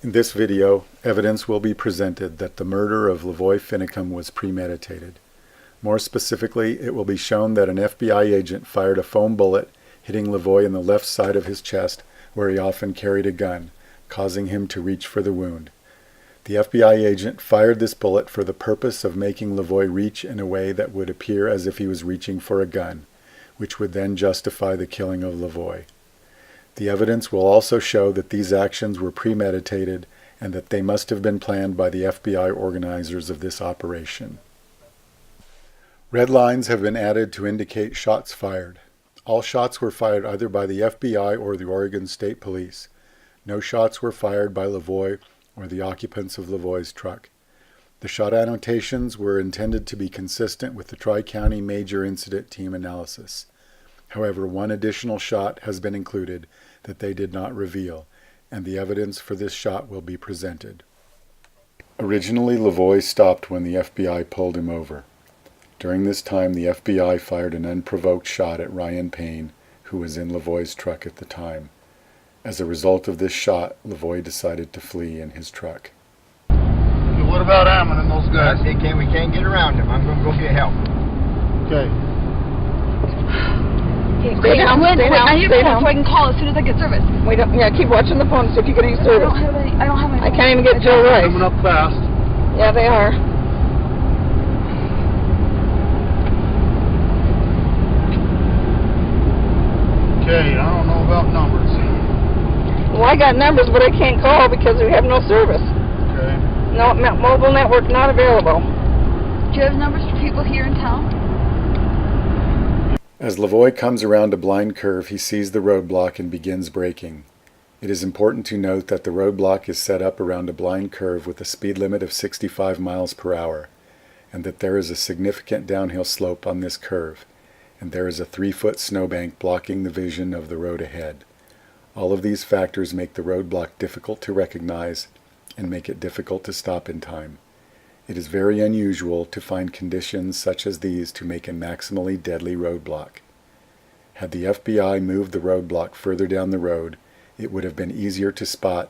In this video, evidence will be presented that the murder of LaVoy Finicum was premeditated. More specifically, it will be shown that an FBI agent fired a foam bullet, hitting LaVoy in the left side of his chest, where he often carried a gun, causing him to reach for the wound. The FBI agent fired this bullet for the purpose of making LaVoy reach in a way that would appear as if he was reaching for a gun, which would then justify the killing of LaVoy. The evidence will also show that these actions were premeditated and that they must have been planned by the FBI organizers of this operation. Red lines have been added to indicate shots fired. All shots were fired either by the FBI or the Oregon State Police. No shots were fired by LaVoy or the occupants of LaVoy's truck. The shot annotations were intended to be consistent with the Tri-County Major Incident Team analysis. However, one additional shot has been included that they did not reveal, and the evidence for this shot will be presented. Originally, LaVoy stopped when the FBI pulled him over. During this time, the FBI fired an unprovoked shot at Ryan Payne, who was in LaVoy's truck at the time. As a result of this shot, LaVoy decided to flee in his truck. What about Ammon and those guys? We can't get around him. I'm going to go get help. Okay. Stay down. I need a phone so I can call as soon as I get service. Keep watching the phone to see if you get any service. I don't have any. I can't even get Joe Rice. Coming up fast. Yeah, they are. Okay, I don't know about numbers. Well, I got numbers, but I can't call because we have no service. Okay. No, mobile network not available. Do you have numbers for people here in town? As LaVoy comes around a blind curve, he sees the roadblock and begins braking. It is important to note that the roadblock is set up around a blind curve with a speed limit of 65 miles per hour, and that there is a significant downhill slope on this curve, and there is a 3-foot snowbank blocking the vision of the road ahead. All of these factors make the roadblock difficult to recognize and make it difficult to stop in time. It is very unusual to find conditions such as these to make a maximally deadly roadblock. Had the FBI moved the roadblock further down the road, it would have been easier to spot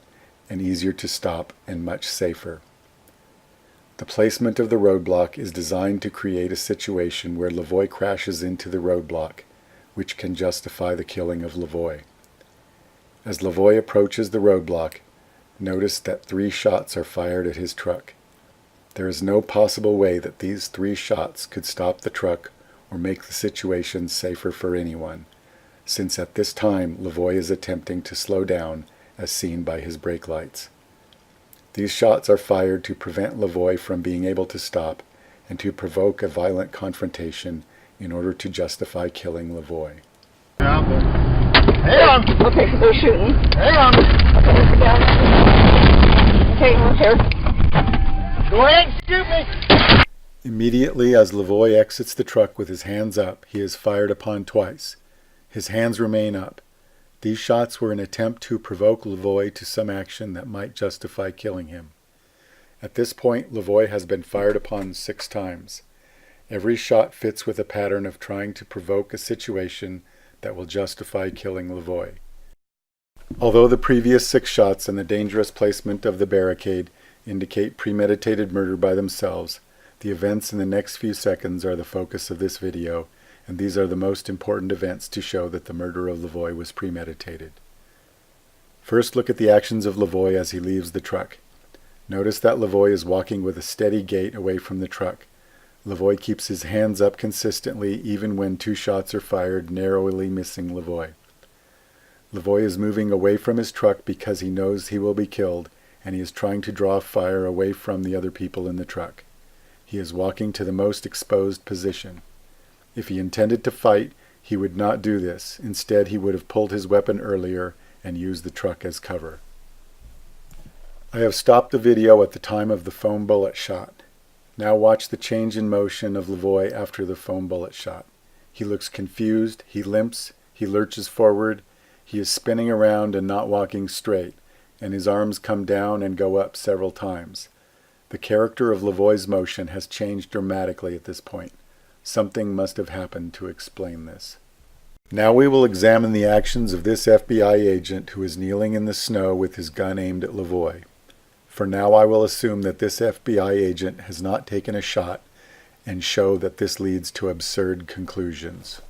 and easier to stop and much safer. The placement of the roadblock is designed to create a situation where LaVoy crashes into the roadblock, which can justify the killing of LaVoy. As LaVoy approaches the roadblock, notice that 3 shots are fired at his truck. There is no possible way that these 3 shots could stop the truck or make the situation safer for anyone, since at this time LaVoy is attempting to slow down as seen by his brake lights. These shots are fired to prevent LaVoy from being able to stop and to provoke a violent confrontation in order to justify killing LaVoy. Yeah, but... Hang on! Okay, they're shooting. Hang on! Okay, we're here. Go ahead and shoot me! Immediately as LaVoy exits the truck with his hands up, he is fired upon twice. His hands remain up. These shots were an attempt to provoke LaVoy to some action that might justify killing him. At this point, LaVoy has been fired upon 6 times. Every shot fits with a pattern of trying to provoke a situation that will justify killing LaVoy. Although the previous 6 shots and the dangerous placement of the barricade indicate premeditated murder by themselves, the events in the next few seconds are the focus of this video, and these are the most important events to show that the murder of LaVoy was premeditated. First, look at the actions of LaVoy as he leaves the truck. Notice that LaVoy is walking with a steady gait away from the truck. LaVoy keeps his hands up consistently even when 2 shots are fired, narrowly missing LaVoy. LaVoy is moving away from his truck because he knows he will be killed, and he is trying to draw fire away from the other people in the truck. He is walking to the most exposed position. If he intended to fight, he would not do this. Instead, he would have pulled his weapon earlier and used the truck as cover. I have stopped the video at the time of the foam bullet shot. Now watch the change in motion of LaVoy after the foam bullet shot. He looks confused, he limps, he lurches forward, he is spinning around and not walking straight, and his arms come down and go up several times. The character of LaVoy's motion has changed dramatically at this point. Something must have happened to explain this. Now we will examine the actions of this FBI agent who is kneeling in the snow with his gun aimed at LaVoy. For now I will assume that this FBI agent has not taken a shot and show that this leads to absurd conclusions.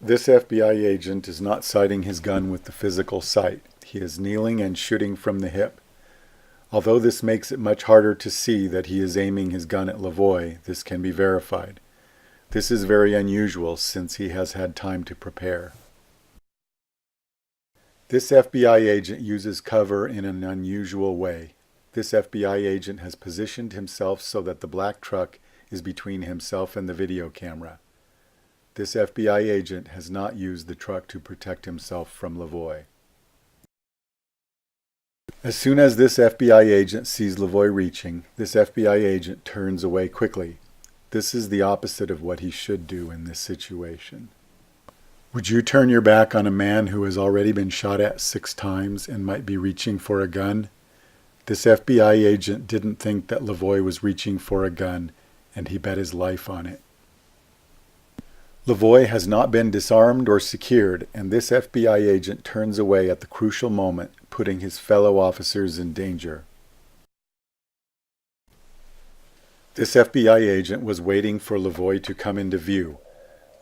This FBI agent is not sighting his gun with the physical sight. He is kneeling and shooting from the hip. Although this makes it much harder to see that he is aiming his gun at LaVoy, this can be verified. This is very unusual since he has had time to prepare. This FBI agent uses cover in an unusual way. This FBI agent has positioned himself so that the black truck is between himself and the video camera. This FBI agent has not used the truck to protect himself from LaVoy. As soon as this FBI agent sees LaVoy reaching, this FBI agent turns away quickly. This is the opposite of what he should do in this situation. Would you turn your back on a man who has already been shot at 6 times and might be reaching for a gun? This FBI agent didn't think that LaVoy was reaching for a gun, and he bet his life on it. LaVoy has not been disarmed or secured, and this FBI agent turns away at the crucial moment, putting his fellow officers in danger. This FBI agent was waiting for LaVoy to come into view.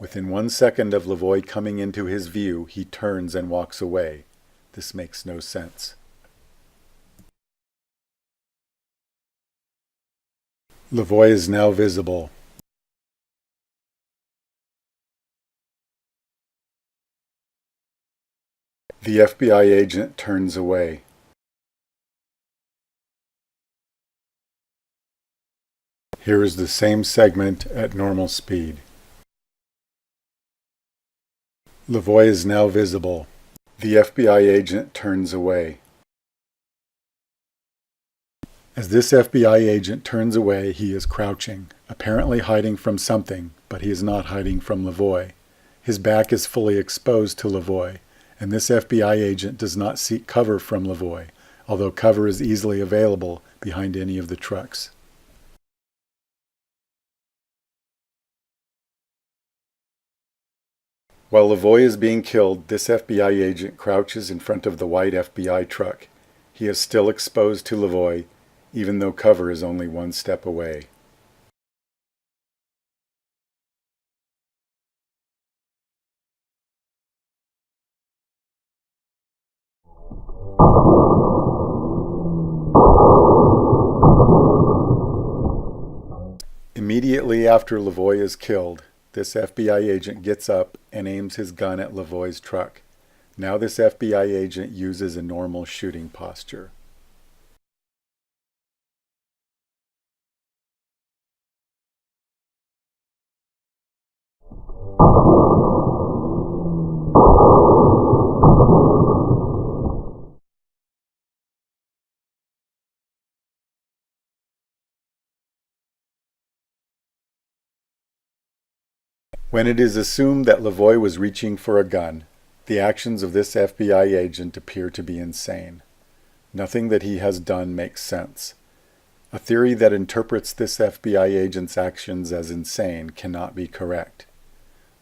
Within 1 second of LaVoy coming into his view, he turns and walks away. This makes no sense. LaVoy is now visible. The FBI agent turns away. Here is the same segment at normal speed. LaVoy is now visible. The FBI agent turns away. As this FBI agent turns away, he is crouching, apparently hiding from something, but he is not hiding from LaVoy. His back is fully exposed to LaVoy, and this FBI agent does not seek cover from LaVoy, although cover is easily available behind any of the trucks. While LaVoy is being killed, this FBI agent crouches in front of the white FBI truck. He is still exposed to LaVoy, even though cover is only 1 step away. Immediately after LaVoy is killed, this FBI agent gets up and aims his gun at LaVoy's truck. Now this FBI agent uses a normal shooting posture. When it is assumed that LaVoy was reaching for a gun, the actions of this FBI agent appear to be insane. Nothing that he has done makes sense. A theory that interprets this FBI agent's actions as insane cannot be correct.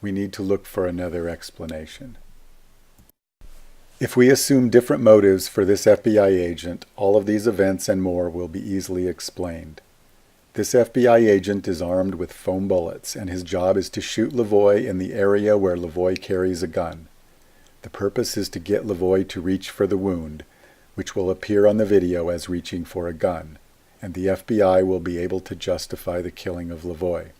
We need to look for another explanation. If we assume different motives for this FBI agent, all of these events and more will be easily explained. This FBI agent is armed with foam bullets, and his job is to shoot LaVoy in the area where LaVoy carries a gun. The purpose is to get LaVoy to reach for the wound, which will appear on the video as reaching for a gun, and the FBI will be able to justify the killing of LaVoy.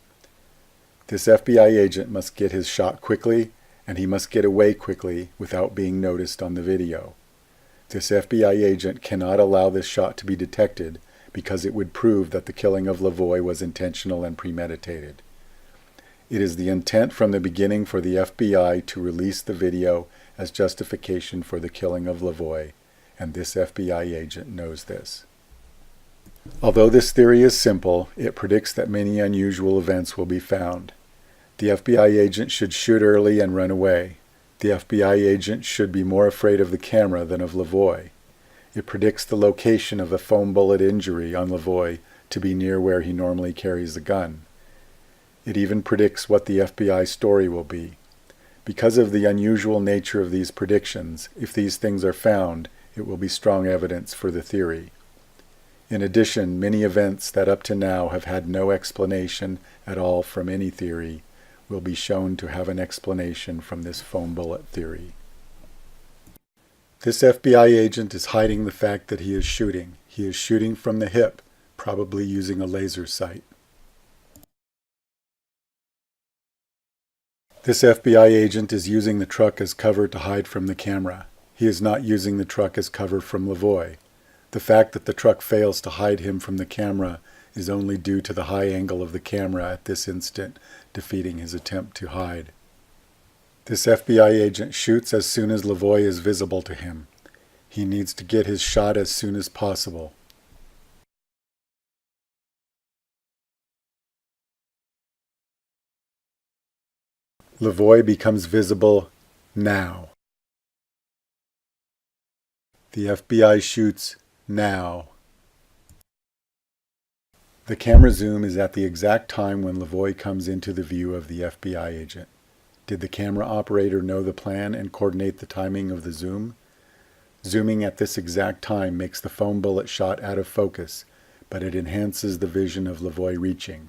This FBI agent must get his shot quickly, and he must get away quickly without being noticed on the video. This FBI agent cannot allow this shot to be detected, because it would prove that the killing of LaVoy was intentional and premeditated. It is the intent from the beginning for the FBI to release the video as justification for the killing of LaVoy, and this FBI agent knows this. Although this theory is simple, it predicts that many unusual events will be found. The FBI agent should shoot early and run away. The FBI agent should be more afraid of the camera than of LaVoy. It predicts the location of a foam bullet injury on LaVoy to be near where he normally carries a gun. It even predicts what the FBI story will be. Because of the unusual nature of these predictions, if these things are found, it will be strong evidence for the theory. In addition, many events that up to now have had no explanation at all from any theory will be shown to have an explanation from this foam bullet theory. This FBI agent is hiding the fact that he is shooting. He is shooting from the hip, probably using a laser sight. This FBI agent is using the truck as cover to hide from the camera. He is not using the truck as cover from LaVoy. The fact that the truck fails to hide him from the camera is only due to the high angle of the camera at this instant, defeating his attempt to hide. This FBI agent shoots as soon as LaVoy is visible to him. He needs to get his shot as soon as possible. LaVoy becomes visible now. The FBI shoots now. The camera zoom is at the exact time when LaVoy comes into the view of the FBI agent. Did the camera operator know the plan and coordinate the timing of the zoom? Zooming at this exact time makes the foam bullet shot out of focus, but it enhances the vision of LaVoy reaching.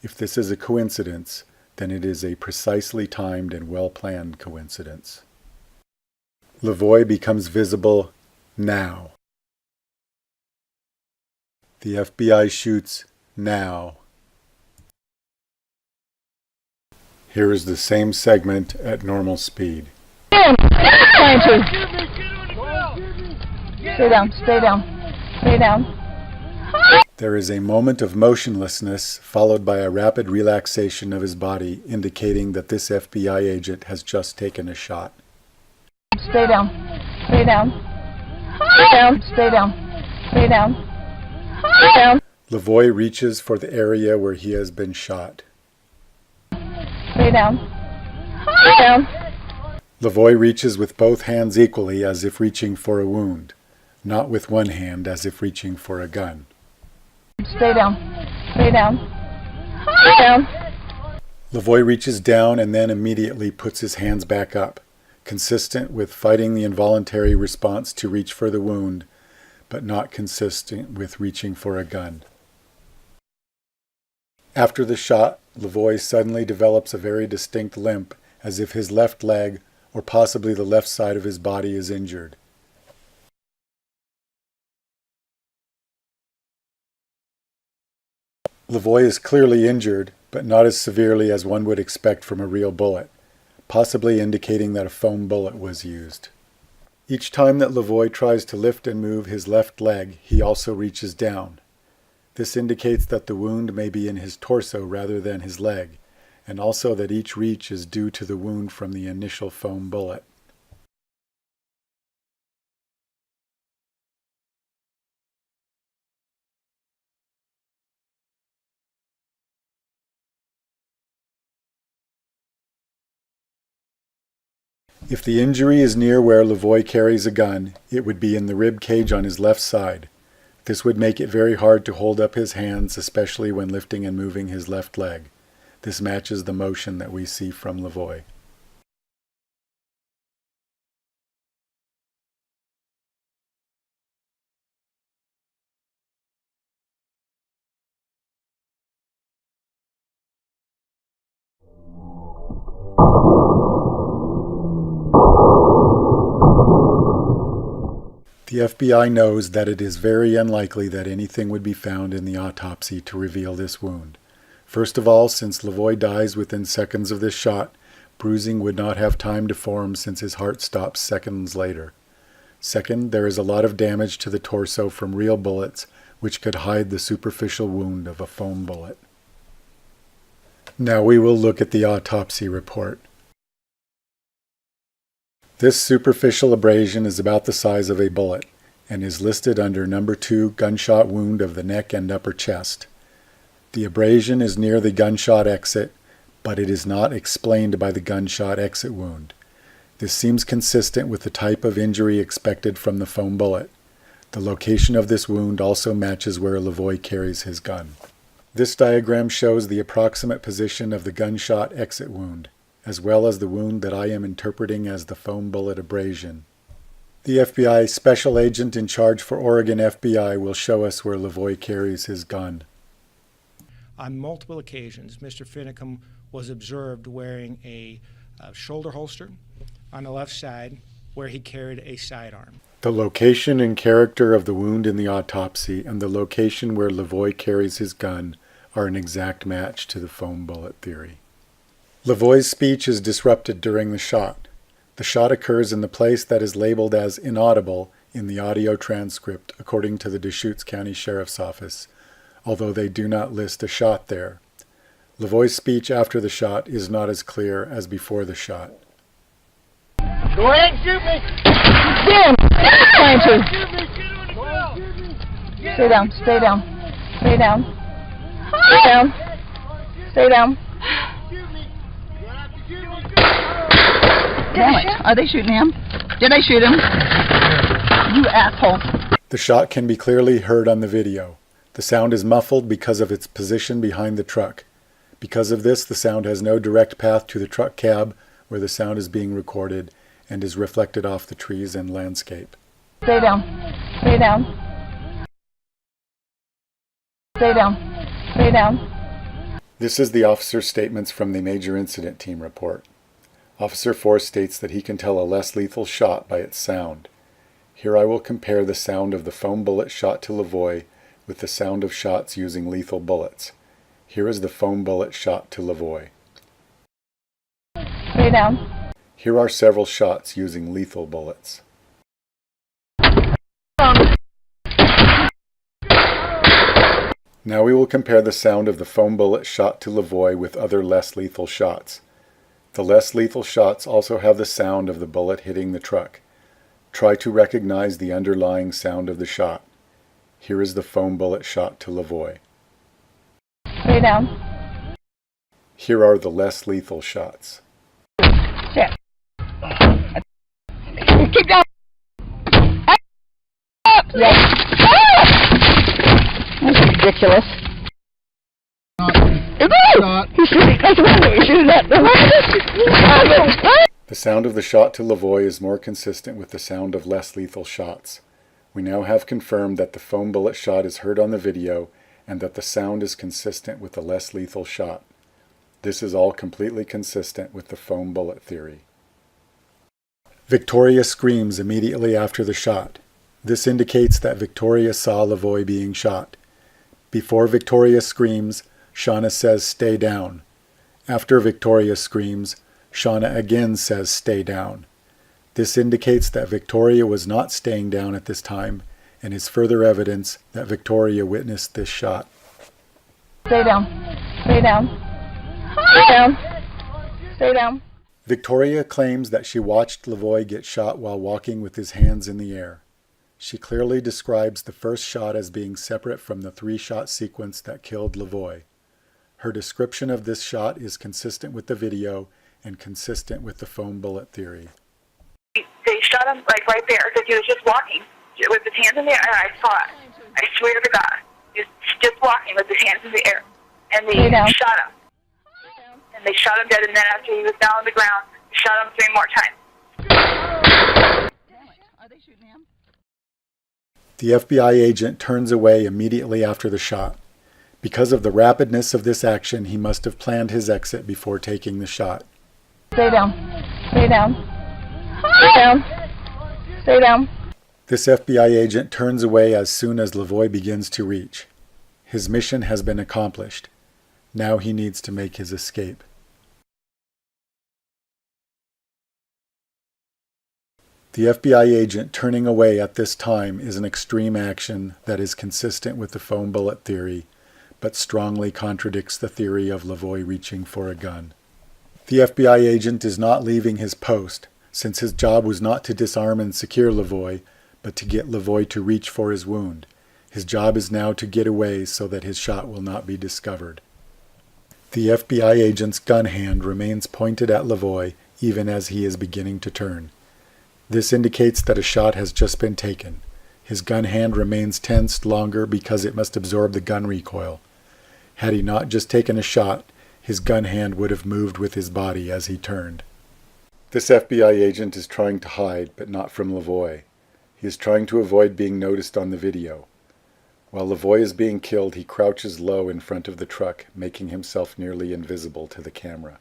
If this is a coincidence, then it is a precisely timed and well-planned coincidence. LaVoy becomes visible now. The FBI shoots now. Here is the same segment at normal speed. Trying to. Stay down, stay down, stay down. There is a moment of motionlessness followed by a rapid relaxation of his body, indicating that this FBI agent has just taken a shot. Stay down, stay down, stay down, stay down, stay down, stay down. LaVoy reaches for the area where he has been shot. Stay down, stay down. LaVoy reaches with both hands equally as if reaching for a wound, not with one hand as if reaching for a gun. Stay down, stay down, stay down. LaVoy reaches down and then immediately puts his hands back up, consistent with fighting the involuntary response to reach for the wound, but not consistent with reaching for a gun. After the shot, LaVoy suddenly develops a very distinct limp, as if his left leg, or possibly the left side of his body, is injured. LaVoy is clearly injured, but not as severely as one would expect from a real bullet, possibly indicating that a foam bullet was used. Each time that LaVoy tries to lift and move his left leg, he also reaches down. This indicates that the wound may be in his torso rather than his leg, and also that each reach is due to the wound from the initial foam bullet. If the injury is near where LaVoy carries a gun, it would be in the rib cage on his left side. This would make it very hard to hold up his hands, especially when lifting and moving his left leg. This matches the motion that we see from LaVoy. The FBI knows that it is very unlikely that anything would be found in the autopsy to reveal this wound. First of all, since LaVoy dies within seconds of this shot, bruising would not have time to form since his heart stops seconds later. Second, there is a lot of damage to the torso from real bullets, which could hide the superficial wound of a foam bullet. Now we will look at the autopsy report. This superficial abrasion is about the size of a bullet and is listed under number 2 gunshot wound of the neck and upper chest. The abrasion is near the gunshot exit, but it is not explained by the gunshot exit wound. This seems consistent with the type of injury expected from the foam bullet. The location of this wound also matches where LaVoy carries his gun. This diagram shows the approximate position of the gunshot exit wound, as well as the wound that I am interpreting as the foam bullet abrasion. The FBI special agent in charge for Oregon FBI will show us where LaVoy carries his gun. On multiple occasions, Mr. Finicum was observed wearing a shoulder holster on the left side where he carried a sidearm. The location and character of the wound in the autopsy and the location where LaVoy carries his gun are an exact match to the foam bullet theory. LaVoy's speech is disrupted during the shot. The shot occurs in the place that is labeled as inaudible in the audio transcript according to the Deschutes County Sheriff's Office, although they do not list a shot there. LaVoy's speech after the shot is not as clear as before the shot. Go ahead and shoot me. Damn! Trying to. Shoot me. Get on the ground. Stay down. Stay down. Stay down. Stay down. Stay down. Shoot me. You have to shoot me. Damn it. Are they shooting him? Did I shoot him? You asshole. The shot can be clearly heard on the video. The sound is muffled because of its position behind the truck. Because of this, the sound has no direct path to the truck cab where the sound is being recorded and is reflected off the trees and landscape. Stay down. Stay down. Stay down. Stay down. This is the officer's statements from the Major Incident Team report. Officer Force states that he can tell a less lethal shot by its sound. Here I will compare the sound of the foam bullet shot to LaVoy with the sound of shots using lethal bullets. Here is the foam bullet shot to LaVoy. Stay down. Here are several shots using lethal bullets. Now we will compare the sound of the foam bullet shot to LaVoy with other less lethal shots. The less lethal shots also have the sound of the bullet hitting the truck. Try to recognize the underlying sound of the shot. Here is the foam bullet shot to LaVoy. Stay down. Here are the less lethal shots. Shit. Keep down. Up. Yes. That's ridiculous. The sound of the shot to LaVoy is more consistent with the sound of less lethal shots. We now have confirmed that the foam bullet shot is heard on the video and that the sound is consistent with the less lethal shot. This is all completely consistent with the foam bullet theory. Victoria screams immediately after the shot. This indicates that Victoria saw LaVoy being shot. Before Victoria screams, Shauna says, "Stay down." After Victoria screams, Shauna again says, "Stay down." This indicates that Victoria was not staying down at this time and is further evidence that Victoria witnessed this shot. Stay down. Stay down. Stay down. Stay down. Victoria claims that she watched LaVoy get shot while walking with his hands in the air. She clearly describes the first shot as being separate from the three-shot sequence that killed LaVoy. Her description of this shot is consistent with the video and consistent with the foam bullet theory. They shot him like right there because he was just walking with his hands in the air, and I saw it. I swear to God, he was just walking with his hands in the air, and they shot him. And they shot him dead, and then after he was down on the ground, they shot him 3 more times. Are they shooting him? The FBI agent turns away immediately after the shot. Because of the rapidness of this action, he must have planned his exit before taking the shot. Stay down. Stay down. Stay down. Stay down. This FBI agent turns away as soon as LaVoy begins to reach. His mission has been accomplished. Now he needs to make his escape. The FBI agent turning away at this time is an extreme action that is consistent with the foam bullet theory, but strongly contradicts the theory of LaVoy reaching for a gun. The FBI agent is not leaving his post, since his job was not to disarm and secure LaVoy, but to get LaVoy to reach for his wound. His job is now to get away so that his shot will not be discovered. The FBI agent's gun hand remains pointed at LaVoy even as he is beginning to turn. This indicates that a shot has just been taken. His gun hand remains tensed longer because it must absorb the gun recoil. Had he not just taken a shot, his gun hand would have moved with his body as he turned. This FBI agent is trying to hide, but not from LaVoy. He is trying to avoid being noticed on the video. While LaVoy is being killed, he crouches low in front of the truck, making himself nearly invisible to the camera.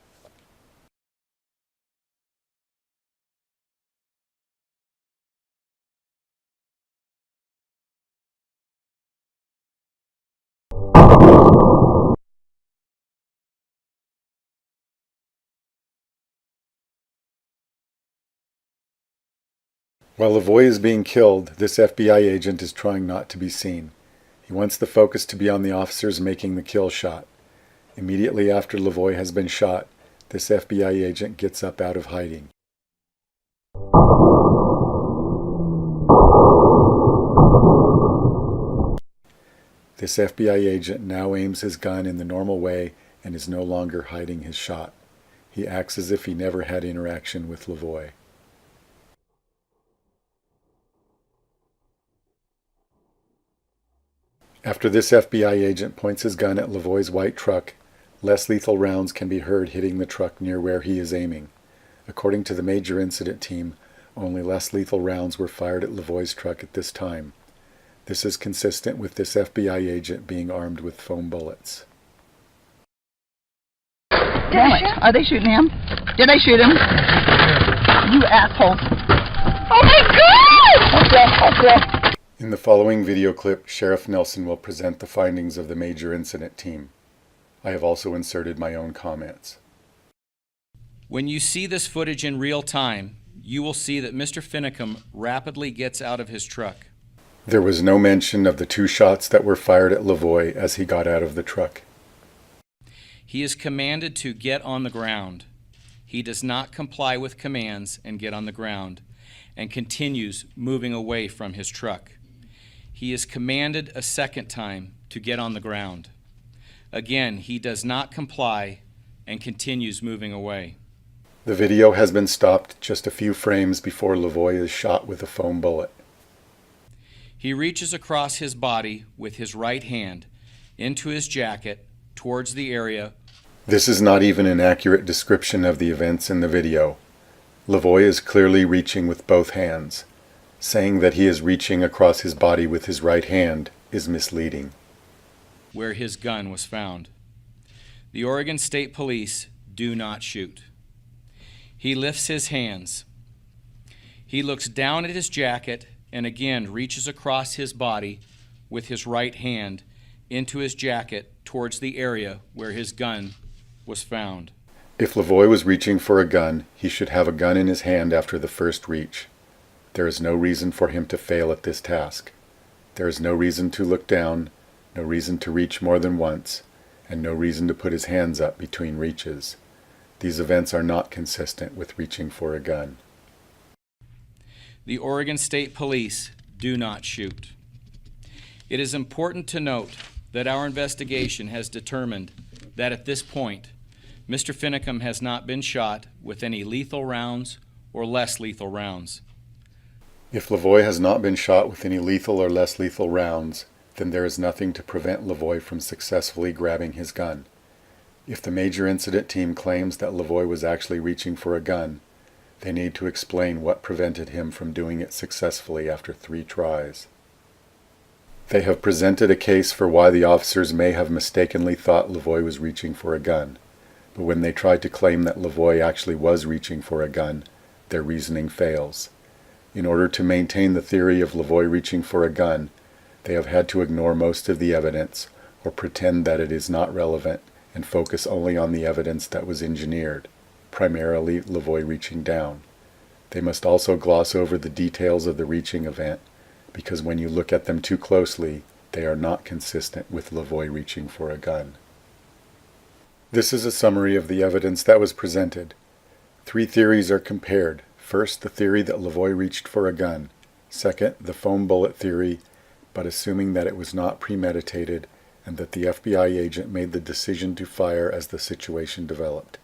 While LaVoy is being killed, this FBI agent is trying not to be seen. He wants the focus to be on the officers making the kill shot. Immediately after LaVoy has been shot, this FBI agent gets up out of hiding. This FBI agent now aims his gun in the normal way and is no longer hiding his shot. He acts as if he never had interaction with LaVoy. After this FBI agent points his gun at LaVoy's white truck, less lethal rounds can be heard hitting the truck near where he is aiming. According to the major incident team, only less lethal rounds were fired at LaVoy's truck at this time. This is consistent with this FBI agent being armed with foam bullets. Damn it. Are they shooting him? Did they shoot him? You assholes. Oh my God! Okay. In the following video clip, Sheriff Nelson will present the findings of the major incident team. I have also inserted my own comments. When you see this footage in real time, you will see that Mr. Finicum rapidly gets out of his truck. There was no mention of the 2 shots that were fired at LaVoy as he got out of the truck. He is commanded to get on the ground. He does not comply with commands and get on the ground, and continues moving away from his truck. He is commanded a second time to get on the ground. Again, he does not comply and continues moving away. The video has been stopped just a few frames before LaVoy is shot with a foam bullet. He reaches across his body with his right hand into his jacket towards the area. This is not even an accurate description of the events in the video. LaVoy is clearly reaching with both hands. Saying that he is reaching across his body with his right hand is misleading. Where his gun was found. The Oregon State Police do not shoot. He lifts his hands. He looks down at his jacket and again reaches across his body with his right hand into his jacket towards the area where his gun was found. If LaVoy was reaching for a gun, he should have a gun in his hand after the first reach. There is no reason for him to fail at this task. There is no reason to look down, no reason to reach more than once, and no reason to put his hands up between reaches. These events are not consistent with reaching for a gun. The Oregon State Police do not shoot. It is important to note that our investigation has determined that at this point, Mr. Finicum has not been shot with any lethal rounds or less lethal rounds. If LaVoy has not been shot with any lethal or less lethal rounds, then there is nothing to prevent LaVoy from successfully grabbing his gun. If the major incident team claims that LaVoy was actually reaching for a gun, they need to explain what prevented him from doing it successfully after 3 tries. They have presented a case for why the officers may have mistakenly thought LaVoy was reaching for a gun, but when they try to claim that LaVoy actually was reaching for a gun, their reasoning fails. In order to maintain the theory of LaVoy reaching for a gun, they have had to ignore most of the evidence or pretend that it is not relevant and focus only on the evidence that was engineered, primarily LaVoy reaching down. They must also gloss over the details of the reaching event, because when you look at them too closely, they are not consistent with LaVoy reaching for a gun. This is a summary of the evidence that was presented. 3 theories are compared. First, the theory that LaVoy reached for a gun. Second, the foam bullet theory, but assuming that it was not premeditated and that the FBI agent made the decision to fire as the situation developed.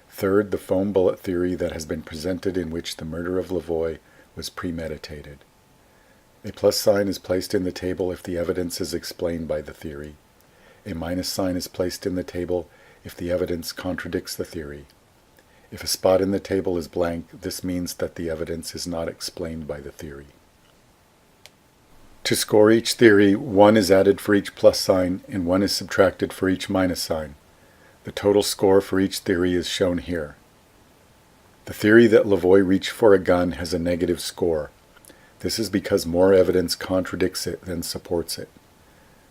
Third, the foam bullet theory that has been presented in which the murder of LaVoy was premeditated. A plus sign is placed in the table if the evidence is explained by the theory. A minus sign is placed in the table if the evidence contradicts the theory. If a spot in the table is blank, this means that the evidence is not explained by the theory. To score each theory, 1 is added for each plus sign and 1 is subtracted for each minus sign. The total score for each theory is shown here. The theory that LaVoy reached for a gun has a negative score. This is because more evidence contradicts it than supports it.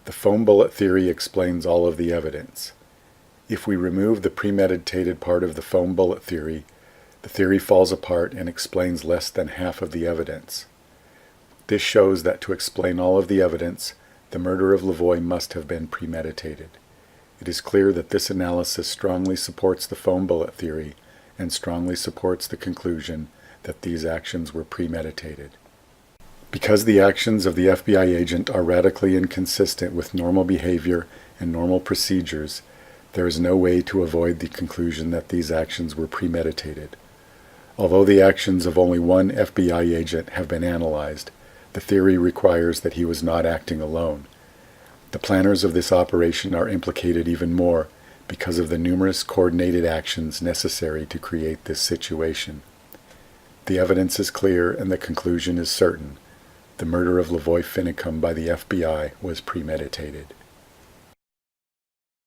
The foam bullet theory explains all of the evidence. If we remove the premeditated part of the foam bullet theory, the theory falls apart and explains less than half of the evidence. This shows that to explain all of the evidence, the murder of LaVoy must have been premeditated. It is clear that this analysis strongly supports the foam bullet theory and strongly supports the conclusion that these actions were premeditated. Because the actions of the FBI agent are radically inconsistent with normal behavior and normal procedures, there is no way to avoid the conclusion that these actions were premeditated. Although the actions of only one FBI agent have been analyzed, the theory requires that he was not acting alone. The planners of this operation are implicated even more because of the numerous coordinated actions necessary to create this situation. The evidence is clear and the conclusion is certain. The murder of LaVoy Finicum by the FBI was premeditated.